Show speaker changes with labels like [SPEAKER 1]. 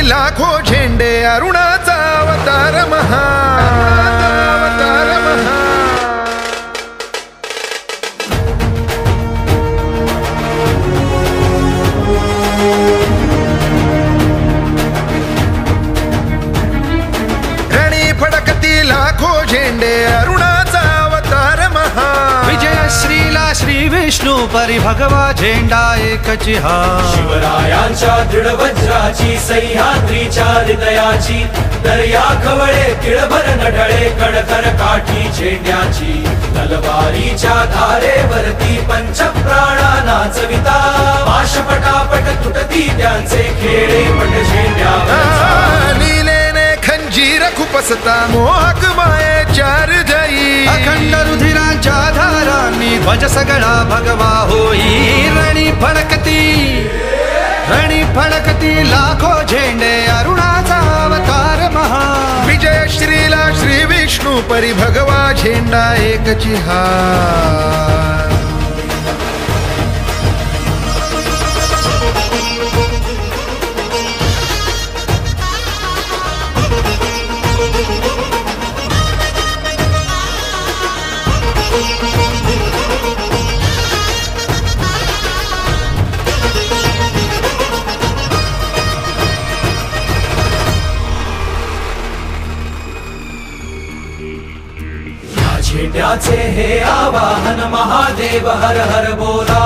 [SPEAKER 1] लाखो झेंडे अरुणाचा अवतार महा रणी फडकती लाखो झेंडे अरुणाचा अवतार महा
[SPEAKER 2] विजयश्रीला श्री विष्णू परी भगवा झेंडा एकची हा
[SPEAKER 3] शिवरायांच्या दृढ वज्राची सह्याद्रीच्या हृदयाची दर्या खवळे तिळभर नढळे कडकर काठी झेंड्याची तलवारीच्या धारेवरती पंचप्राणा चविता पाश पटापट तुटती त्यांचे खेळे पट झेंड्यावर
[SPEAKER 1] लीलेने खंजीर खुपसता मोहक मायेच्या हृदयी
[SPEAKER 2] अखंड रुधिरांच्या धारांनी ध्वज सगळा भगवा होई रणी फडकती लाखो झेंडे अरुणाचा अवतार महा
[SPEAKER 1] विजय श्रीला श्री विष्णू परी भगवा झेंडा एकची हा
[SPEAKER 3] झेंड्याचे हे आवाहन महादेव हर हर बोला